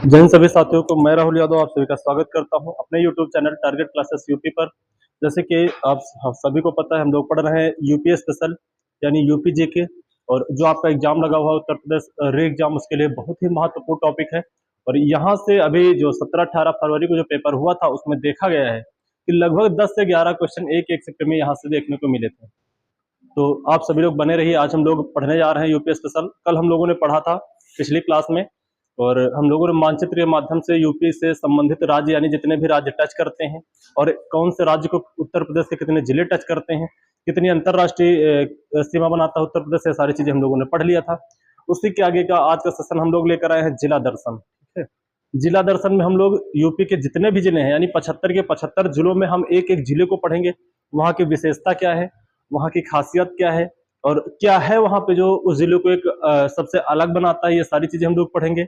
जय हिंद सभी साथियों को। मैं राहुल यादव आप सभी का स्वागत करता हूं अपने YouTube channel target classes UP पर। जैसे कि आप सभी को पता है, हम लोग पढ़ रहे हैं यूपी स्पेशल यानी यूपी जेके, और जो आपका एग्जाम लगा हुआ है उत्तर प्रदेश री एग्जाम, उसके लिए बहुत ही महत्वपूर्ण टॉपिक है। और यहाँ से अभी जो 17-18 फरवरी को जो पेपर हुआ था उसमें देखा गया है कि लगभग 10 से 11 क्वेश्चन एक एक सेक्टर में यहाँ से देखने को मिले थे। तो आप सभी लोग बने रहिए। आज हम लोग पढ़ने जा रहे हैं यूपी स्पेशल। कल हम लोगों ने पढ़ा था पिछली क्लास में, और हम लोगों ने मानचित्र के माध्यम से यूपी से संबंधित राज्य यानी जितने भी राज्य टच करते हैं और कौन से राज्य को उत्तर प्रदेश के कितने जिले टच करते हैं, कितनी अंतरराष्ट्रीय सीमा बनाता है उत्तर प्रदेश, से सारी चीजें हम लोगों ने पढ़ लिया था। उसी के आगे का आज का सेशन हम लोग लेकर आए हैं जिला दर्शन। ठीक है, जिला दर्शन में हम लोग यूपी के जितने भी जिले हैं यानी 75 के 75 जिलों में हम एक एक जिले को पढ़ेंगे। वहाँ की विशेषता क्या है, वहाँ की खासियत क्या है, और क्या है वहाँ पे जो उस जिले को एक सबसे अलग बनाता है, ये सारी चीजें हम लोग पढ़ेंगे।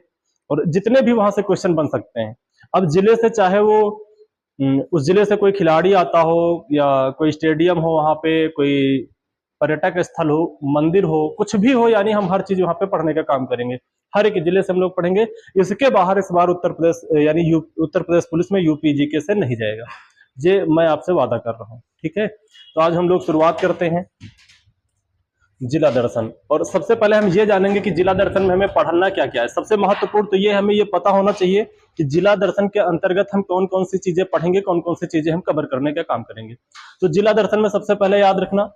और जितने भी वहां से क्वेश्चन बन सकते हैं, अब जिले से चाहे वो उस जिले से कोई खिलाड़ी आता हो या कोई स्टेडियम हो, वहां पे कोई पर्यटक स्थल हो, मंदिर हो, कुछ भी हो, यानी हम हर चीज वहां पे पढ़ने का काम करेंगे। हर एक जिले से हम लोग पढ़ेंगे। इसके बाहर इस बार उत्तर प्रदेश यानी उत्तर प्रदेश पुलिस में यूपी जीके से नहीं जाएगा, ये मैं आपसे वादा कर रहा हूँ। ठीक है, तो आज हम लोग शुरुआत करते हैं जिला दर्शन। और सबसे पहले हम ये जानेंगे कि जिला दर्शन में हमें पढ़ना क्या क्या है। सबसे महत्वपूर्ण तो ये हमें ये पता होना चाहिए कि जिला दर्शन के अंतर्गत हम कौन कौन सी चीजें पढ़ेंगे, कौन कौन सी चीजें हम कवर करने का काम करेंगे। तो जिला दर्शन में सबसे पहले याद रखना,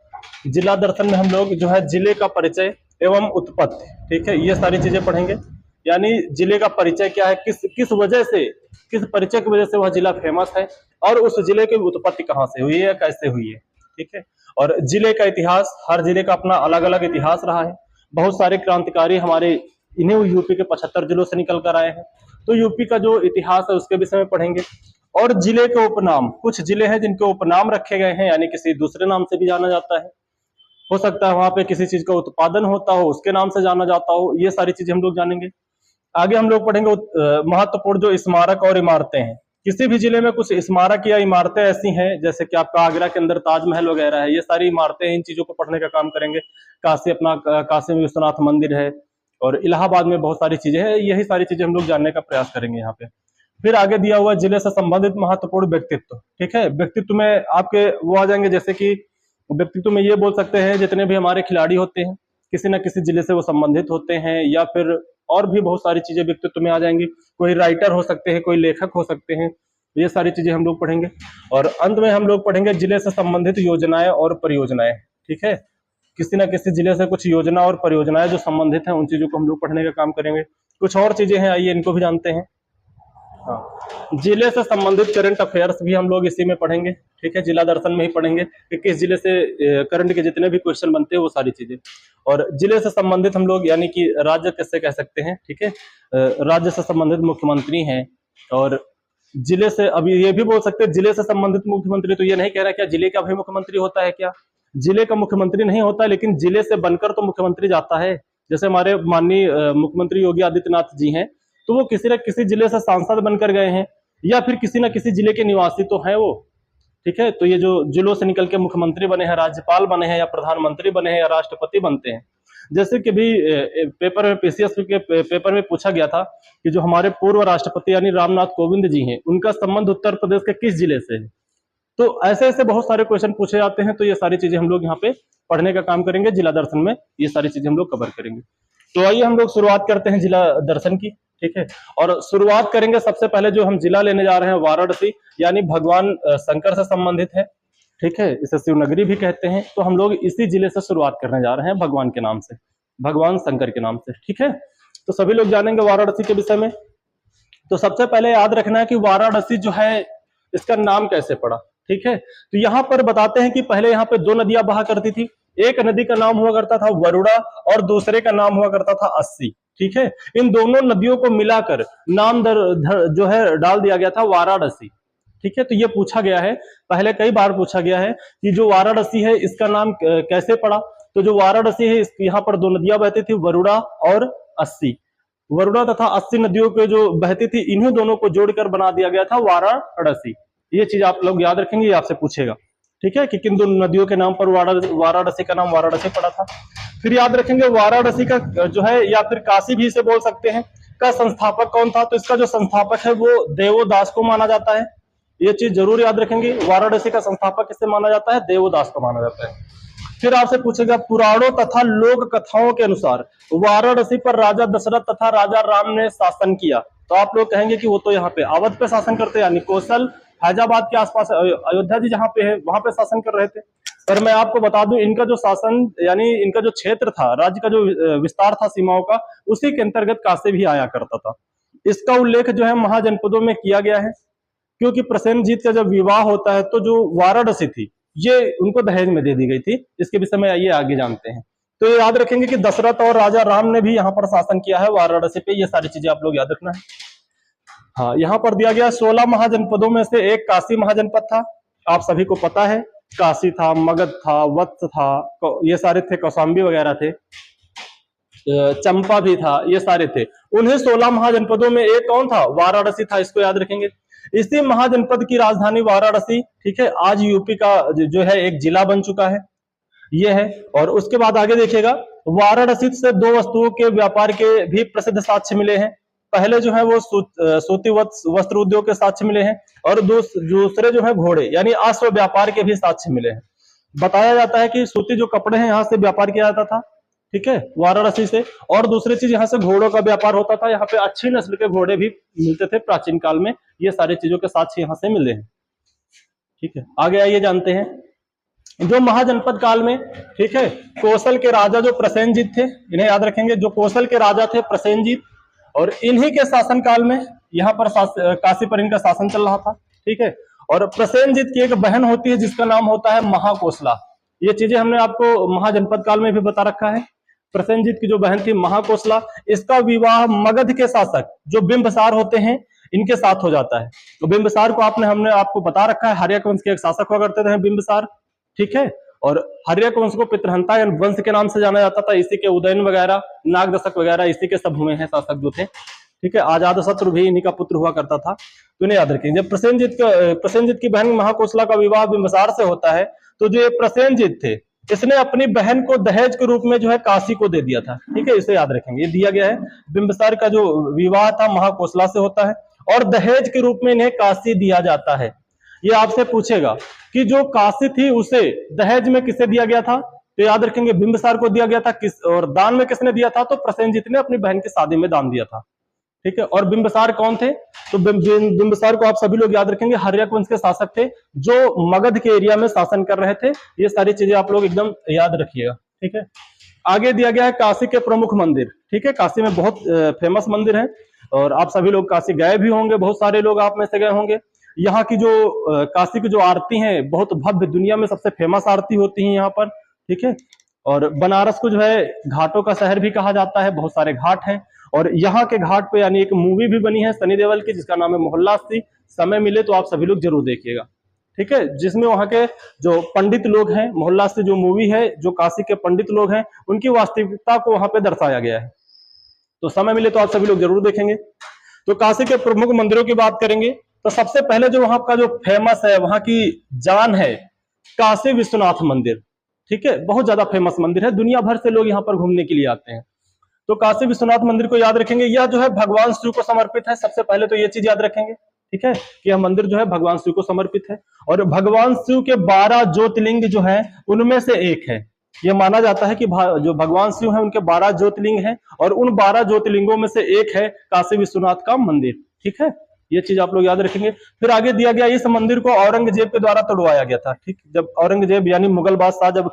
जिला दर्शन में हम लोग जो है जिले का परिचय एवं उत्पत्ति, ठीक है, ये सारी चीजें पढ़ेंगे। यानी जिले का परिचय क्या है, किस वजह से, किस परिचय की वजह से वह जिला फेमस है, और उस जिले की उत्पत्ति कहाँ से हुई है, कैसे हुई है। ठीक है, और जिले का इतिहास, हर जिले का अपना अलग अलग इतिहास रहा है। बहुत सारे क्रांतिकारी हमारे इन्हीं यूपी के 75 जिलों से निकल कर आए हैं, तो यूपी का जो इतिहास है उसके विषय में पढ़ेंगे। और जिले के उपनाम, कुछ जिले हैं जिनके उपनाम रखे गए हैं, यानी किसी दूसरे नाम से भी जाना जाता है। हो सकता है वहां पे किसी चीज का उत्पादन होता हो, उसके नाम से जाना जाता हो। ये सारी चीजें हम लोग जानेंगे। आगे हम लोग पढ़ेंगे महत्वपूर्ण जो स्मारक और इमारतें हैं। किसी भी जिले में कुछ स्मारक या इमारतें ऐसी हैं, जैसे कि आपका आगरा के अंदर ताजमहल वगैरह है, ये सारी इमारतें, इन चीजों को पढ़ने का काम करेंगे। काशी में विश्वनाथ मंदिर है, और इलाहाबाद में बहुत सारी चीजें हैं। यही सारी चीजें हम लोग जानने का प्रयास करेंगे यहाँ पे। फिर आगे दिया हुआ जिले से संबंधित महत्वपूर्ण व्यक्तित्व। ठीक है, व्यक्तित्व में आपके वो आ जाएंगे, जैसे कि व्यक्तित्व में ये बोल सकते हैं जितने भी हमारे खिलाड़ी होते हैं किसी न किसी जिले से वो संबंधित होते हैं, या फिर और भी बहुत सारी चीजें व्यक्तित्व में आ जाएंगी। कोई राइटर हो सकते हैं, कोई लेखक हो सकते हैं, ये सारी चीजें हम लोग पढ़ेंगे। और अंत में हम लोग पढ़ेंगे जिले से संबंधित योजनाएं और परियोजनाएं। ठीक है, किसी न किसी जिले से कुछ योजना और परियोजनाएं जो संबंधित हैं, उन चीजों को हम लोग पढ़ने का काम करेंगे। कुछ और चीजें हैं, आइए इनको भी जानते हैं। हाँ, जिले से संबंधित करंट अफेयर्स भी हम लोग इसी में पढ़ेंगे। ठीक है, जिला दर्शन में ही पढ़ेंगे कि किस जिले से करंट के जितने भी क्वेश्चन बनते हैं वो सारी चीजें। और जिले से संबंधित हम लोग यानी कि राज्य कैसे कह सकते हैं। ठीक है, राज्य से संबंधित मुख्यमंत्री हैं, और जिले से अभी ये भी बोल सकते हैं जिले से संबंधित मुख्यमंत्री। तो ये नहीं कह रहा क्या जिले का भी मुख्यमंत्री होता है, क्या जिले का मुख्यमंत्री नहीं होता, लेकिन जिले से बनकर तो मुख्यमंत्री जाता है। जैसे हमारे माननीय मुख्यमंत्री योगी आदित्यनाथ जी हैं, तो वो किसी न किसी जिले से सांसद बनकर गए हैं, या फिर किसी न किसी जिले के निवासी तो हैं वो। ठीक है, तो ये जो जिलों से निकल के मुख्यमंत्री बने हैं, राज्यपाल बने हैं, या प्रधानमंत्री बने हैं, या राष्ट्रपति बनते हैं। जैसे कि भी पेपर में पीसीएस के पेपर में पूछा गया था कि जो हमारे पूर्व राष्ट्रपति यानी रामनाथ कोविंद जी हैं, उनका संबंध उत्तर प्रदेश के किस जिले से है। तो ऐसे ऐसे बहुत सारे क्वेश्चन पूछे जाते हैं। तो ये सारी चीजें हम लोग यहाँ पे पढ़ने का काम करेंगे। जिला दर्शन में ये सारी चीजें हम लोग कवर करेंगे। तो आइए हम लोग शुरुआत करते हैं जिला दर्शन की। ठीक है, और शुरुआत करेंगे सबसे पहले जो हम जिला लेने जा रहे हैं वाराणसी, यानी भगवान शंकर से संबंधित है। ठीक है, इसे शिवनगरी भी कहते हैं। तो हम लोग इसी जिले से शुरुआत करने जा रहे हैं, भगवान के नाम से, भगवान शंकर के नाम से। ठीक है, तो सभी लोग जानेंगे वाराणसी के विषय में। तो सबसे पहले याद रखना है कि वाराणसी जो है, इसका नाम कैसे पड़ा। ठीक है, तो यहाँ पर बताते हैं कि पहले यहाँ पे दो नदियां बहा करती थी। एक नदी का नाम हुआ करता था वरुणा, और दूसरे का नाम हुआ करता था अस्सी। ठीक है, इन दोनों नदियों को मिलाकर नाम जो है डाल दिया गया था वाराणसी। ठीक है, तो ये पूछा गया है, पहले कई बार पूछा गया है कि जो वाराणसी है इसका नाम कैसे पड़ा। तो जो वाराणसी है, यहाँ पर दो नदियां बहती थी, वरुणा और अस्सी। वरुणा तथा अस्सी नदियों के जो बहती थी, इन्हीं दोनों को जोड़कर बना दिया गया था वाराणसी। ये चीज आप लोग याद रखेंगे, ये आपसे पूछेगा। ठीक है, कि किन दो नदियों के नाम पर वाराणसी का नाम वाराणसी पड़ा था। फिर याद रखेंगे वाराणसी का जो है, या फिर काशी भी इसे बोल सकते हैं, का संस्थापक कौन था? तो इसका जो संस्थापक है वो देवोदास को माना जाता है। ये चीज जरूर याद रखेंगे, वाराणसी का संस्थापक किसे माना जाता है? देवोदास को माना जाता है। फिर आपसे पूछेगा पुराणों तथा लोक कथाओं के अनुसार वाराणसी पर राजा दशरथ तथा राजा राम ने शासन किया। तो आप लोग कहेंगे कि वो तो यहाँ पे अवध पे शासन करते हैं, यानी कौशल फैजाबाद के आसपास अयोध्या जी जहाँ पे है वहां पे शासन कर रहे थे। पर मैं आपको बता दूं इनका जो शासन यानी इनका जो क्षेत्र था, राज्य का जो विस्तार था सीमाओं का, उसी के अंतर्गत काशी भी आया करता था। इसका उल्लेख जो है महाजनपदों में किया गया है, क्योंकि प्रसेनजीत का जब विवाह होता है तो जो वाराणसी थी ये उनको दहेज में दे दी गई थी। इसके विषय में आइए आगे जानते हैं। तो ये याद रखेंगे कि दशरथ और राजा राम ने भी यहाँ पर शासन किया है वाराणसी पे। ये सारी चीजें आप लोग याद रखना है। हाँ, यहाँ पर दिया गया 16 महाजनपदों में से एक काशी महाजनपद था। आप सभी को पता है, काशी था, मगध था, वत्स था, ये सारे थे, कौशाम्बी वगैरह थे, चंपा भी था, ये सारे थे। उन्हें 16 महाजनपदों में एक कौन था? वाराणसी था। इसको याद रखेंगे। इसी महाजनपद की राजधानी वाराणसी, ठीक है, आज यूपी का जो है एक जिला बन चुका है, ये है। और उसके बाद आगे देखिएगा, वाराणसी से दो वस्तुओं के व्यापार के भी प्रसिद्ध साक्ष्य मिले हैं। पहले जो है वो सूती वस्त्र उद्योग के साक्ष्य मिले हैं, और दूसरे जो है घोड़े यानी अश्व व्यापार के भी साक्ष्य मिले हैं। बताया जाता है कि सूती जो कपड़े हैं यहाँ से व्यापार किया जाता था, ठीक है, वाराणसी से। और दूसरी चीज यहाँ से घोड़ों का व्यापार होता था। यहाँ पे अच्छी नस्ल के घोड़े भी मिलते थे प्राचीन काल में। ये सारी चीजों के साक्ष्य यहाँ से मिले हैं, ठीक है। आगे आइए जानते हैं जो महाजनपद काल में, ठीक है, कौशल के राजा जो प्रसेनजीत थे, इन्हें याद रखेंगे। जो कौशल के राजा थे प्रसेनजीत, और इन्हीं के शासन काल में यहाँ पर काशी पर इनका शासन चल रहा था, ठीक है। और प्रसेनजीत की एक बहन होती है जिसका नाम होता है महाकोसला। ये चीजें हमने आपको महाजनपद काल में भी बता रखा है। प्रसेनजीत की जो बहन थी महाकोसला, इसका विवाह मगध के शासक जो बिंबसार होते हैं इनके साथ हो जाता है। तो बिंबसार को हमने आपको बता रखा है, हर्यक वंश के एक शासक हुआ करते थे बिंबसार, ठीक है। और हर्यक वंश को पितृहंता वंश के नाम से जाना जाता था। इसी के उदयन वगैरह, नागदशक वगैरह इसी के सब हुए हैं शासक जो थे, ठीक है। अजातशत्रु भी इन्हीं का पुत्र हुआ करता था। तो इन्हें याद रखेंगे। जब प्रसेनजीत की बहन महाकोसला का विवाह बिंबसार से होता है, तो जो ये प्रसेनजीत थे इसने अपनी बहन को दहेज के रूप में जो है काशी को दे दिया था, ठीक है। इसे याद रखेंगे। ये दिया गया है, बिंबसार का जो विवाह था महाकोसला से होता है, और दहेज के रूप में इन्हें काशी दिया जाता है। ये आपसे पूछेगा कि जो काशी थी उसे दहेज में किसे दिया गया था? तो याद रखेंगे बिंबसार को दिया गया था। और दान में किसने दिया था? तो प्रसेनजीत ने अपनी बहन की शादी में दान दिया था, ठीक है। और बिंबसार कौन थे? तो बिंबसार को आप सभी लोग याद रखेंगे, हर्यक वंश के शासक थे जो मगध के एरिया में शासन कर रहे थे। ये सारी चीजें आप लोग एकदम याद रखिएगा, ठीक है। आगे दिया गया है काशी के प्रमुख मंदिर, ठीक है। काशी में बहुत फेमस मंदिर है, और आप सभी लोग काशी गए भी होंगे, बहुत सारे लोग आप में से गए होंगे। यहाँ की जो काशी की जो आरती है बहुत भव्य, दुनिया में सबसे फेमस आरती होती है यहाँ पर, ठीक है। और बनारस को जो है घाटों का शहर भी कहा जाता है, बहुत सारे घाट हैं। और यहाँ के घाट पे यानी एक मूवी भी बनी है सनी देओल की जिसका नाम है मोहल्लास सी। समय मिले तो आप सभी लोग जरूर देखिएगा, ठीक है। जिसमें वहाँ के जो पंडित लोग हैं, मोहल्लास सी जो मूवी है, जो काशी के पंडित लोग हैं उनकी वास्तविकता को वहां पे दर्शाया गया है। तो समय मिले तो आप सभी लोग जरूर देखेंगे। तो काशी के प्रमुख मंदिरों की बात करेंगे तो सबसे पहले जो वहां का जो फेमस है, वहां की जान है, काशी विश्वनाथ मंदिर, ठीक है। बहुत ज्यादा फेमस मंदिर है, दुनिया भर से लोग यहाँ पर घूमने के लिए आते हैं। तो काशी विश्वनाथ मंदिर को याद रखेंगे। यह जो है भगवान शिव को समर्पित है। सबसे पहले तो ये चीज याद रखेंगे, ठीक है, कि यह मंदिर जो है भगवान शिव को समर्पित है। और भगवान शिव के 12 ज्योतिर्लिंग जो है उनमें से एक है। यह माना जाता है कि जो भगवान शिव है उनके 12 ज्योतिर्लिंग हैं, और उन 12 ज्योतिर्लिंगों में से एक है काशी विश्वनाथ का मंदिर, ठीक है। ये चीज आप लोग याद रखेंगे। फिर आगे दिया गया, इस मंदिर को औरंगजेब के द्वारा तोड़वाया गया था, ठीक। जब औरंगजेब यानी मुगल बादशाह जब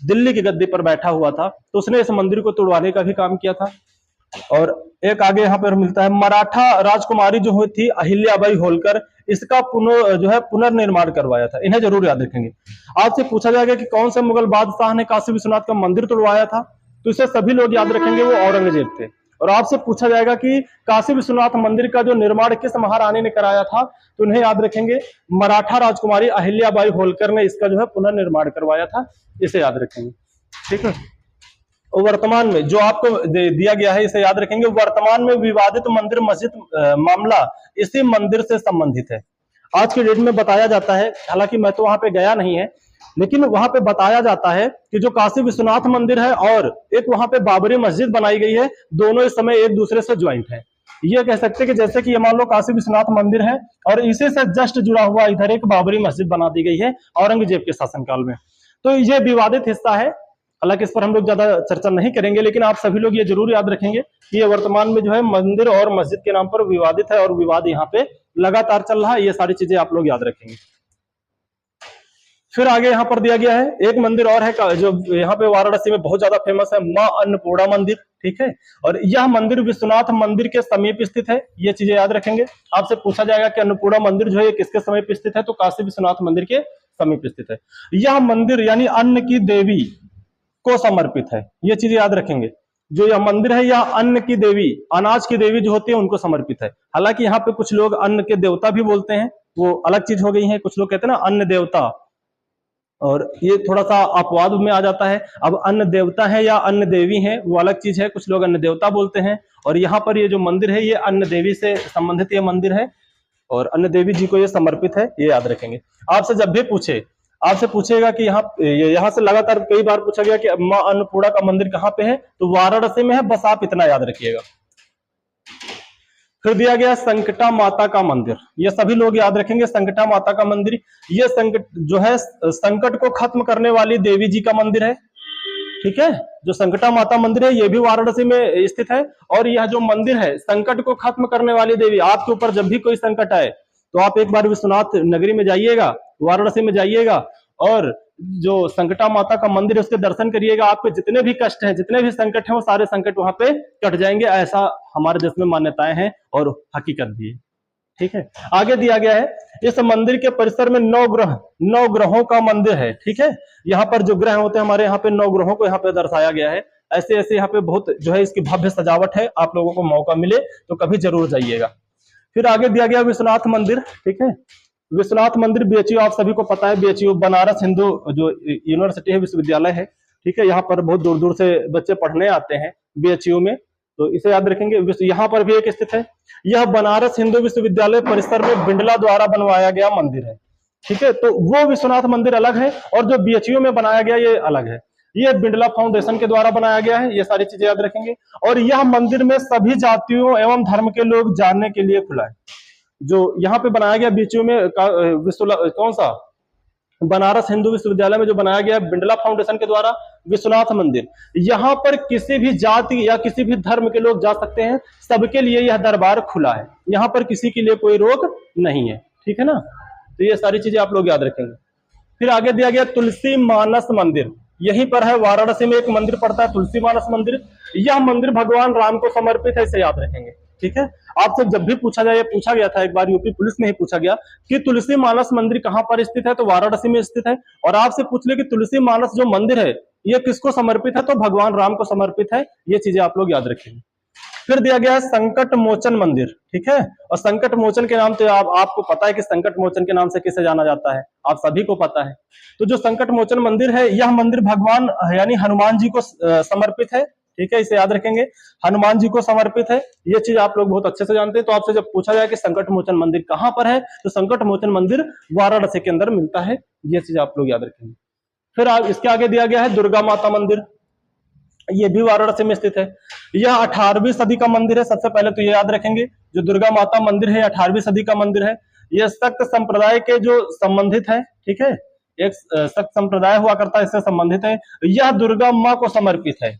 दिल्ली की गद्दी पर बैठा हुआ था तो उसने इस मंदिर को तोड़वाने का भी काम किया था। और एक आगे यहाँ पर मिलता है, मराठा राजकुमारी जो हुई थी अहिल्याबाई होलकर, इसका पुनर्निर्माण करवाया था। इन्हें जरूर याद रखेंगे। आपसे पूछा जाएगा कि कौन से मुगल बादशाह ने काशी विश्वनाथ का मंदिर तोड़वाया था, तो इसे सभी लोग याद रखेंगे, वो औरंगजेब थे। और आपसे पूछा जाएगा कि काशी विश्वनाथ मंदिर का जो निर्माण किस महारानी ने कराया था, तो उन्हें याद रखेंगे, मराठा राजकुमारी अहिल्याबाई होलकर ने इसका जो है पुनर्निर्माण करवाया था। इसे याद रखेंगे, ठीक है। वर्तमान में जो आपको दिया गया है इसे याद रखेंगे। वर्तमान में विवादित मंदिर मस्जिद मामला इसी मंदिर से संबंधित है। आज के डेट में बताया जाता है, हालांकि मैं तो वहां पे गया नहीं है, लेकिन वहां पे बताया जाता है कि जो काशी विश्वनाथ मंदिर है और एक वहां पे बाबरी मस्जिद बनाई गई है, दोनों इस समय एक दूसरे से ज्वाइंट है। ये कह सकते हैं कि जैसे कि ये मान लो काशी विश्वनाथ मंदिर है और इसी से जस्ट जुड़ा हुआ इधर एक बाबरी मस्जिद बना दी गई है औरंगजेब के शासनकाल में। तो ये विवादित हिस्सा है, हालांकि इस पर हम लोग ज्यादा चर्चा नहीं करेंगे, लेकिन आप सभी लोग ये जरूर याद रखेंगे कि ये वर्तमान में जो है मंदिर और मस्जिद के नाम पर विवादित है और विवाद यहाँ पे लगातार चल रहा है। ये सारी चीजें आप लोग याद रखेंगे। फिर आगे यहाँ पर दिया गया है एक मंदिर और है जो यहाँ पे वाराणसी में बहुत ज्यादा फेमस है, माँ अन्नपूर्णा मंदिर। ठीक है, और यह मंदिर विश्वनाथ मंदिर के समीप स्थित है। ये चीजें याद रखेंगे। आपसे पूछा जाएगा कि अन्नपूर्णा मंदिर जो है किसके समीप स्थित है, तो काशी विश्वनाथ मंदिर के समीप स्थित है। यह मंदिर यानी अन्न की देवी को समर्पित है। ये चीजें याद रखेंगे। जो यह मंदिर है यह अन्न की देवी, अनाज की देवी जो होती है उनको समर्पित है। हालांकि यहाँ पे कुछ लोग अन्न के देवता भी बोलते हैं, वो अलग चीज हो गई है। कुछ लोग कहते हैं ना अन्न देवता, और ये थोड़ा सा अपवाद में आ जाता है। अब अन्न देवता है या अन्न देवी है वो अलग चीज है। कुछ लोग अन्न देवता बोलते हैं, और यहाँ पर ये जो मंदिर है ये अन्न देवी से संबंधित ये मंदिर है और अन्न देवी जी को ये समर्पित है। ये याद रखेंगे। आपसे जब भी पूछे, आपसे पूछेगा कि यहाँ से लगातार कई बार पूछा गया कि माँ अन्नपूर्णा का मंदिर कहाँ पे है, तो वाराणसी में है। बस आप इतना याद रखिएगा। फिर दिया गया संकटा माता का मंदिर। ये सभी लोग याद रखेंगे। संकटा माता का मंदिर, ये संकट जो है संकट को खत्म करने वाली देवी जी का मंदिर है। ठीक है, जो संकटा माता मंदिर है ये भी वाराणसी में स्थित है। और यह जो मंदिर है संकट को खत्म करने वाली देवी, आपके ऊपर जब भी कोई संकट आए तो आप एक बार विश्वनाथ नगरी में जाइएगा, वाराणसी में जाइएगा और जो संकटा माता का मंदिर है उसके दर्शन करिएगा। आपके जितने भी कष्ट हैं, जितने भी संकट हैं, वो सारे संकट वहां पे कट जाएंगे। ऐसा हमारे देश में मान्यताएं हैं और हकीकत भी है। ठीक है, आगे दिया गया है इस मंदिर के परिसर में 9 ग्रहों का मंदिर है। ठीक है, यहाँ पर जो ग्रह होते हैं हमारे यहाँ पे 9 ग्रहों को यहाँ पे दर्शाया गया है। ऐसे ऐसे यहाँ पे बहुत जो है इसकी भव्य सजावट है। आप लोगों को मौका मिले तो कभी जरूर जाइएगा। फिर आगे दिया गया विश्वनाथ मंदिर। ठीक है, विश्वनाथ मंदिर बीएचयू आप सभी को पता है, बीएचयू बनारस हिंदू जो यूनिवर्सिटी है, विश्वविद्यालय है। ठीक है, यहाँ पर बहुत दूर दूर से बच्चे पढ़ने आते हैं बीएचयू में, तो इसे याद रखेंगे। यहाँ पर भी एक स्थित है। यह बनारस हिंदू विश्वविद्यालय परिसर में बिंडला द्वारा बनवाया गया मंदिर है। ठीक है, तो वो विश्वनाथ मंदिर अलग है और जो बीएचयू में बनाया गया ये अलग है। ये बिंडला फाउंडेशन के द्वारा बनाया गया है। ये सारी चीजें याद रखेंगे। और यह मंदिर में सभी जातियों एवं धर्म के लोग जानने के लिए खुला है। जो यहाँ पे बनाया गया बीएचयू में कौन सा, बनारस हिंदू विश्वविद्यालय में जो बनाया गया बिंडला फाउंडेशन के द्वारा विश्वनाथ मंदिर, यहाँ पर किसी भी जाति या किसी भी धर्म के लोग जा सकते हैं। सबके लिए यह दरबार खुला है। यहाँ पर किसी के लिए कोई रोक नहीं है। ठीक है ना, तो ये सारी चीजें आप लोग याद रखेंगे। फिर आगे दिया गया तुलसी मानस मंदिर। यहीं पर है, वाराणसी में एक मंदिर पड़ता है तुलसी मानस मंदिर। यह मंदिर भगवान राम को समर्पित है। इसे याद रखेंगे। ठीक है, आपसे जब भी पूछा जाए, पूछा गया था एक बार यूपी पुलिस में ही पूछा गया कि तुलसी मानस मंदिर कहां पर स्थित है, तो वाराणसी में स्थित है। और आपसे पूछ ले कि तुलसी मानस जो मंदिर है ये किसको समर्पित है, तो भगवान राम को समर्पित है। ये चीजें आप लोग याद रखेंगे। फिर दिया गया है संकट मोचन मंदिर। ठीक है, और संकट मोचन के नाम तो आपको पता है कि संकट मोचन के नाम से किसे जाना जाता है, आप सभी को पता है। तो जो संकट मोचन मंदिर है यह मंदिर भगवान यानी हनुमान जी को समर्पित है। ठीक है, इसे याद रखेंगे, हनुमान जी को समर्पित है। ये चीज आप लोग बहुत अच्छे से जानते हैं। तो आपसे जब पूछा जाए कि संकट मोचन मंदिर कहां पर है, तो संकट मोचन मंदिर वाराणसी के अंदर मिलता है। ये चीज आप लोग याद रखेंगे। फिर इसके आगे दिया गया है दुर्गा माता मंदिर। ये भी वाराणसी में स्थित है। यह 18वीं सदी का मंदिर है। सबसे पहले तो ये याद रखेंगे, जो दुर्गा माता मंदिर है 18वीं सदी का मंदिर है। यह शक्त संप्रदाय के जो संबंधित है। ठीक है, एक शक्त संप्रदाय हुआ करता है, इससे संबंधित है। यह दुर्गा माँ को समर्पित है।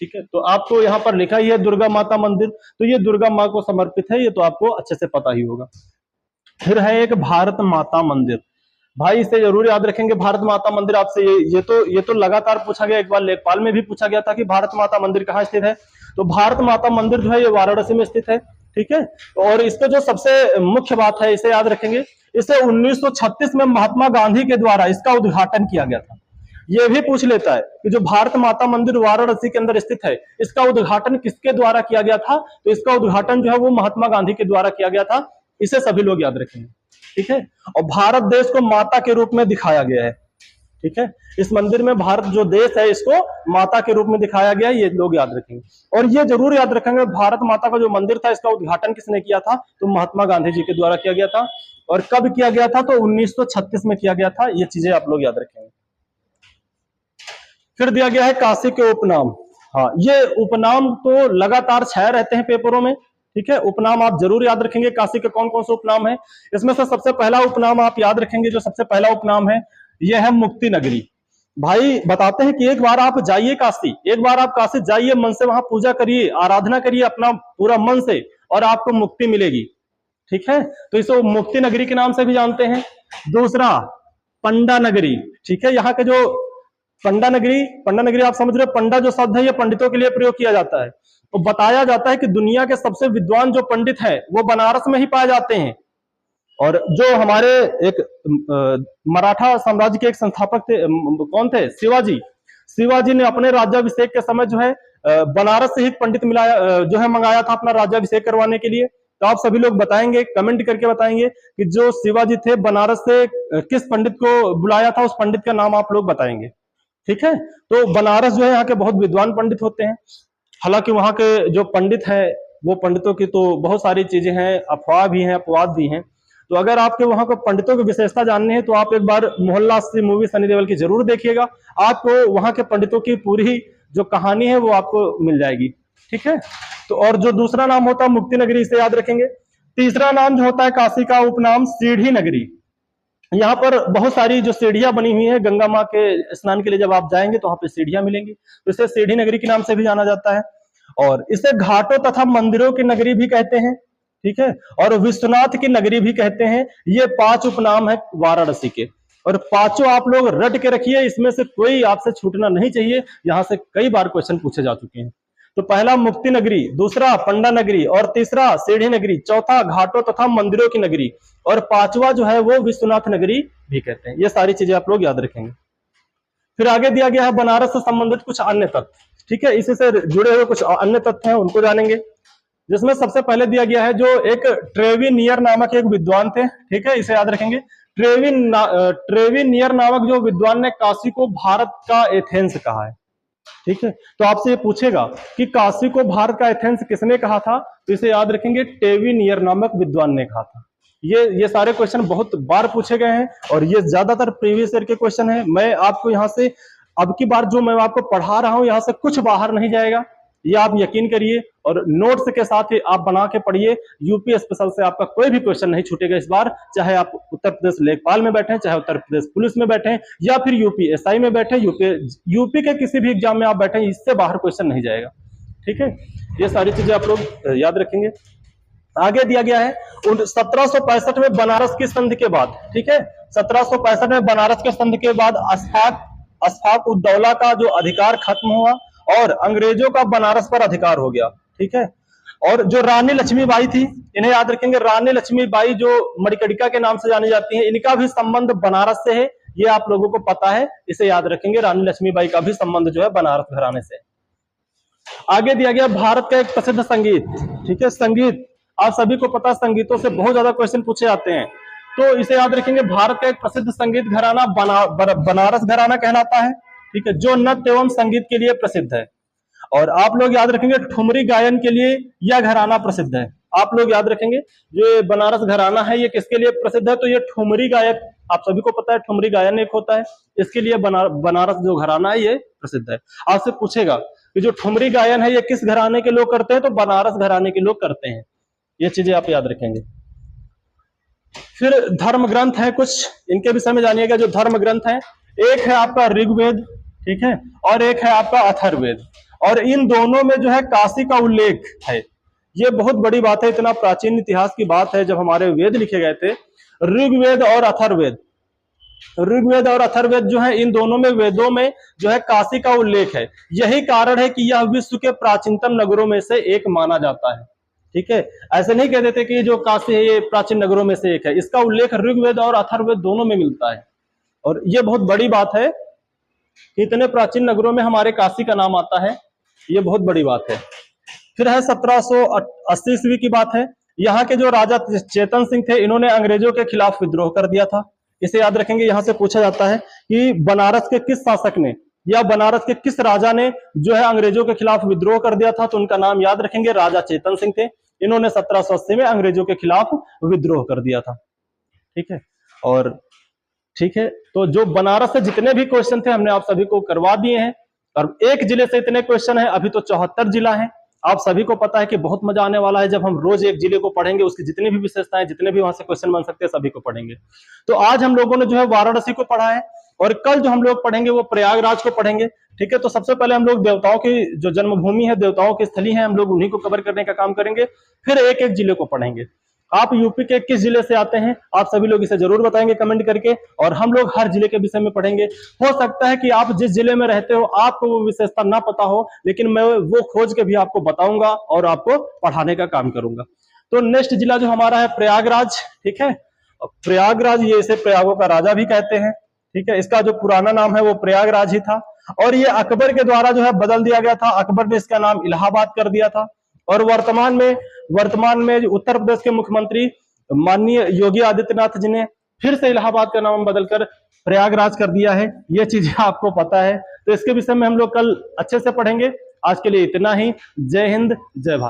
ठीक है, तो आपको यहाँ पर लिखा ही है दुर्गा माता मंदिर, तो ये दुर्गा माँ को समर्पित है। ये तो आपको अच्छे से पता ही होगा। फिर है एक भारत माता मंदिर। भाई इसे जरूर याद रखेंगे, भारत माता मंदिर। आपसे ये तो लगातार पूछा गया। एक बार लेखपाल में भी पूछा गया था कि भारत माता मंदिर कहाँ स्थित है, तो भारत माता मंदिर जो है ये वाराणसी में स्थित है। ठीक है, और इसका जो सबसे मुख्य बात है इसे याद रखेंगे, इसे 1936 में महात्मा गांधी के द्वारा इसका उद्घाटन किया गया था। ये भी पूछ लेता है कि जो भारत माता मंदिर वाराणसी के अंदर स्थित है इसका उद्घाटन किसके द्वारा किया गया था, तो इसका उद्घाटन जो है वो महात्मा गांधी के द्वारा किया गया था। इसे सभी लोग याद रखेंगे। ठीक है, और भारत देश को माता के रूप में दिखाया गया है। ठीक है, इस मंदिर में भारत जो देश है इसको माता के रूप में दिखाया गया है। ये लोग याद रखेंगे। और ये जरूर याद रखेंगे, भारत माता का जो मंदिर था इसका उद्घाटन किसने किया था, तो महात्मा गांधी जी के द्वारा किया गया था। और कब किया गया था, तो 1936 में किया गया था। ये चीजें आप लोग याद रखेंगे। फिर दिया गया है काशी के उपनाम। हाँ, ये उपनाम तो लगातार छाए रहते हैं पेपरों में, ठीक है। उपनाम आप जरूर याद रखेंगे, काशी के कौन कौन से उपनाम है। इसमें से सबसे पहला उपनाम आप याद रखेंगे, जो सबसे पहला उपनाम है यह है मुक्ति नगरी। भाई बताते हैं कि एक बार आप जाइए काशी, एक बार आप काशी जाइए, मन से वहां पूजा करिए, आराधना करिए अपना पूरा मन से, और आपको मुक्ति मिलेगी, ठीक है। तो इसे मुक्ति नगरी के नाम से भी जानते हैं। दूसरा पंडा नगरी, ठीक है। यहाँ के जो पंडा नगरी आप समझ रहे हो, पंडा जो शब्द है ये पंडितों के लिए प्रयोग किया जाता है। तो बताया जाता है कि दुनिया के सबसे विद्वान जो पंडित है वो बनारस में ही पाए जाते हैं। और जो हमारे एक मराठा साम्राज्य के एक संस्थापक थे, कौन थे, शिवाजी ने अपने राज्याभिषेक के समय जो है बनारस से ही पंडित जो है मंगाया था अपना राज्याभिषेक करवाने के लिए। तो आप सभी लोग बताएंगे, कमेंट करके बताएंगे कि जो शिवाजी थे बनारस से किस पंडित को बुलाया था, उस पंडित का नाम आप लोग बताएंगे, ठीक है। तो बनारस जो है यहाँ के बहुत विद्वान पंडित होते हैं। हालांकि वहां के जो पंडित हैं वो पंडितों की तो बहुत सारी चीजें हैं, अफवाह भी हैं, अपवाद भी हैं। तो अगर आपके वहां को पंडितों की विशेषता जाननी है तो आप एक बार मोहल्ला अस्सी मूवी सनी देओल की जरूर देखिएगा, आपको वहां के पंडितों की पूरी जो कहानी है वो आपको मिल जाएगी, ठीक है। तो और जो दूसरा नाम होता है मुक्ति नगरी, इसे याद रखेंगे। तीसरा नाम जो होता है काशी का उपनाम सीढ़ी नगरी। यहाँ पर बहुत सारी जो सीढ़ियां बनी हुई है, गंगा माँ के स्नान के लिए जब आप जाएंगे तो वहां पे सीढ़ियां मिलेंगी, तो इसे सीढ़ी नगरी के नाम से भी जाना जाता है। और इसे घाटों तथा मंदिरों की नगरी भी कहते हैं, ठीक है। और विश्वनाथ की नगरी भी कहते हैं। ये 5 उपनाम है वाराणसी के, और पांचों आप लोग रट के रखिए, इसमें से कोई आपसे छूटना नहीं चाहिए। यहां से कई बार क्वेश्चन पूछे जा चुके हैं। तो पहला मुक्ति नगरी, दूसरा पंडा नगरी, और तीसरा सीढ़ी नगरी, चौथा घाटों तथा मंदिरों की नगरी, और पांचवा जो है वो विश्वनाथ नगरी भी कहते हैं। ये सारी चीजें आप लोग याद रखेंगे। फिर आगे दिया गया है बनारस से संबंधित कुछ अन्य तथ्य, ठीक है। इसी से जुड़े हुए कुछ अन्य तथ्य हैं, उनको जानेंगे। जिसमें सबसे पहले दिया गया है जो एक ट्रेविनियर नामक एक विद्वान थे, ठीक है, इसे याद रखेंगे। ट्रेविनियर नामक जो विद्वान ने काशी को भारत का एथेंस कहा है, ठीक है। तो आपसे ये पूछेगा कि काशी को भारत का एथेंस किसने कहा था, तो इसे याद रखेंगे, ट्रेविनियर नामक विद्वान ने कहा था। ये सारे क्वेश्चन बहुत बार पूछे गए हैं और ये ज्यादातर प्रीवियस ईयर के क्वेश्चन है। मैं आपको यहाँ से अब की बार जो मैं आपको पढ़ा रहा हूं, यहाँ से कुछ बाहर नहीं जाएगा, ये आप यकीन करिए। और नोट्स के साथ ही आप बना के पढ़िए, यूपी स्पेशल से आपका कोई भी क्वेश्चन नहीं छूटेगा इस बार। चाहे आप उत्तर प्रदेश लेखपाल में बैठे, चाहे उत्तर प्रदेश पुलिस में बैठे, या फिर यूपी एसआई में बैठे, यूपी के किसी भी एग्जाम में आप बैठे, इससे बाहर क्वेश्चन नहीं जाएगा, ठीक है। ये सारी चीजें आप लोग याद रखेंगे। आगे दिया गया है 1765 में बनारस की संधि के बाद, ठीक है, 1765 में बनारस के संधि के बाद अशफाक उद्दौला का जो अधिकार खत्म हुआ और अंग्रेजों का बनारस पर अधिकार हो गया, ठीक है। और जो रानी लक्ष्मीबाई थी, इन्हें याद रखेंगे, रानी लक्ष्मीबाई जो मणिकर्णिका के नाम से जानी जाती है, इनका भी संबंध बनारस से है, ये आप लोगों को पता है, इसे याद रखेंगे। रानी लक्ष्मीबाई का भी संबंध जो है बनारस घराने से। आगे दिया गया भारत का एक प्रसिद्ध संगीत, ठीक है। संगीत आप सभी को पता, संगीतों से बहुत ज्यादा क्वेश्चन पूछे जाते हैं, तो इसे याद रखेंगे। भारत का एक प्रसिद्ध संगीत घराना बनारस घराना कहलाता है, ठीक है, जो नृत्य एवं संगीत के लिए प्रसिद्ध है। और आप लोग याद रखेंगे ठुमरी गायन के लिए यह घराना प्रसिद्ध है। आप लोग याद रखेंगे जो बनारस घराना है ये किसके लिए प्रसिद्ध है, तो ये ठुमरी गायक, आप सभी को पता है ठुमरी गायन एक होता है, इसके लिए बनारस जो घराना है ये प्रसिद्ध है। आपसे पूछेगा कि जो ठुमरी गायन है ये किस घराने के लोग करते हैं, तो बनारस घराने के लोग करते हैं। ये चीजें आप याद रखेंगे। फिर धर्म ग्रंथ है कुछ, इनके विषय में जानिएगा। जो धर्म ग्रंथ है, एक है आपका ऋग्वेद, ठीक है, और एक है आपका अथर्ववेद, और इन दोनों में जो है काशी का उल्लेख है। ये बहुत बड़ी बात है, इतना प्राचीन इतिहास की बात है। जब हमारे वेद लिखे गए थे, ऋग्वेद और अथर्ववेद, ऋग्वेद और अथर्ववेद जो है, इन दोनों में वेदों में जो है काशी का उल्लेख है। यही कारण है कि यह विश्व के प्राचीनतम नगरों में से एक माना जाता है, ठीक है। ऐसे नहीं कह देते कि जो काशी है ये प्राचीन नगरों में से एक है, इसका उल्लेख ऋग्वेद और अथर्ववेद दोनों में मिलता है। और ये बहुत बड़ी बात है कि इतने प्राचीन नगरों में हमारे काशी का नाम आता है, ये बहुत बड़ी बात है। फिर है 1780 ईस्वी की बात है। यहाँ के जो राजा चेतन सिंह थे, इन्होंने अंग्रेजों के खिलाफ विद्रोह कर दिया था। इसे याद रखेंगे। यहाँ से पूछा जाता है कि बनारस के किस शासक ने या बनारस के किस राजा ने जो है अंग्रेजों के खिलाफ विद्रोह कर दिया था, तो उनका नाम याद रखेंगे, राजा चेतन सिंह थे। इन्होंने 1780 में अंग्रेजों के खिलाफ विद्रोह कर दिया था, ठीक है। और ठीक है, तो जो बनारस से जितने भी क्वेश्चन थे हमने आप सभी को करवा दिए हैं। और एक जिले से इतने क्वेश्चन है, अभी तो 74 जिला है। आप सभी को पता है कि बहुत मजा आने वाला है जब हम रोज एक जिले को पढ़ेंगे, उसकी जितनी भी विशेषताएं, जितने भी वहां से क्वेश्चन बन सकते हैं, सभी को पढ़ेंगे। तो आज हम लोगों ने जो है वाराणसी को पढ़ा है, और कल जो हम लोग पढ़ेंगे वो प्रयागराज को पढ़ेंगे। ठीक है, तो सबसे पहले हम लोग देवताओं की जो जन्मभूमि है, देवताओं की स्थली है, हम लोग उन्हीं को कवर करने का काम करेंगे। फिर एक एक जिले को पढ़ेंगे। आप यूपी के किस जिले से आते हैं, आप सभी लोग इसे जरूर बताएंगे कमेंट करके, और हम लोग हर जिले के विषय में पढ़ेंगे। हो सकता है कि आप जिस जिले में रहते हो आपको वो विशेषता ना पता हो, लेकिन मैं वो खोज के भी आपको बताऊंगा और आपको पढ़ाने का काम करूंगा। तो नेक्स्ट जिला जो हमारा है प्रयागराज। ठीक है, प्रयागराज, ये इसे प्रयागों का राजा भी कहते हैं। ठीक है, इसका जो पुराना नाम है वो प्रयागराज ही था, और ये अकबर के द्वारा जो है बदल दिया गया था। अकबर ने इसका नाम इलाहाबाद कर दिया था, और वर्तमान में उत्तर प्रदेश के मुख्यमंत्री माननीय योगी आदित्यनाथ जी ने फिर से इलाहाबाद का नाम बदलकर प्रयागराज कर दिया है। ये चीजें आपको पता है, तो इसके विषय में हम लोग कल अच्छे से पढ़ेंगे। आज के लिए इतना ही। जय हिंद, जय भारत।